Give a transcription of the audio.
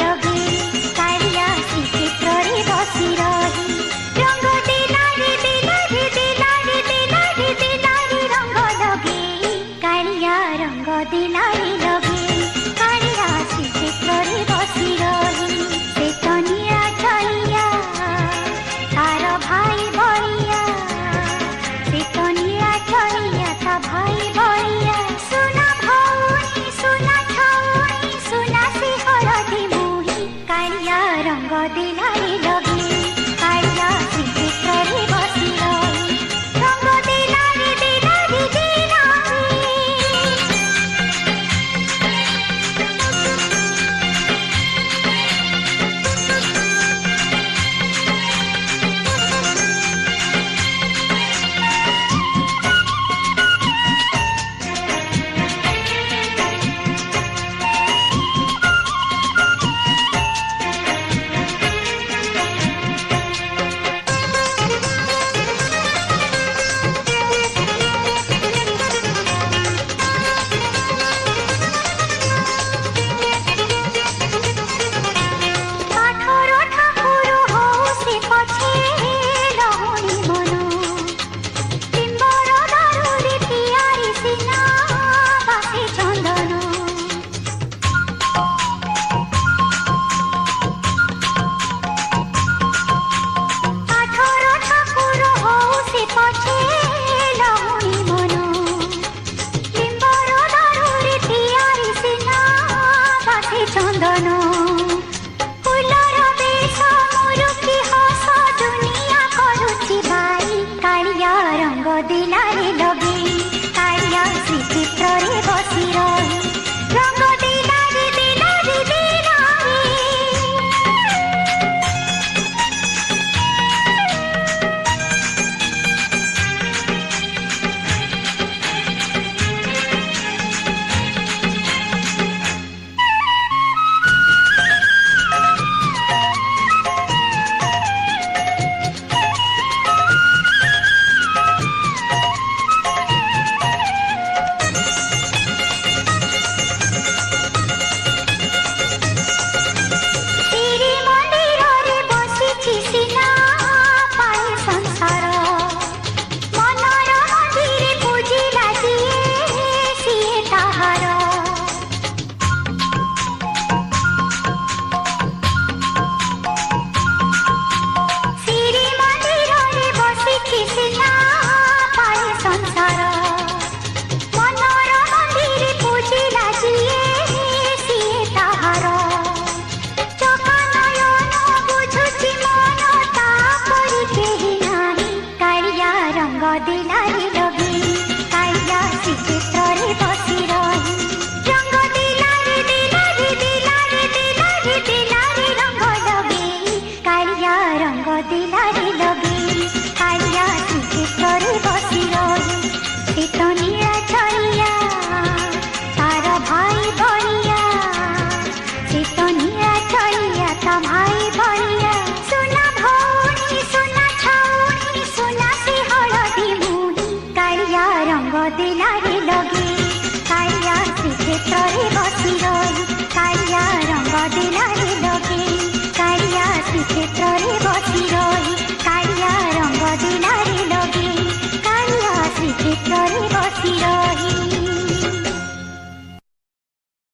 लगे कालिया श्रीक्षेत्र रे बसी रही रंग देला रे देला रे देला रे देला रे देला रे रंग लगे कालिया रंग देला रे लगे कालिया श्रीक्षेत्र रे बसी रही से तनिया छलिया तार भाई बलिया से तनिया छलिया ता भाई बलिया सुना भौनी सुना छौनी सुना से हळदी मुही कालिया रंग देला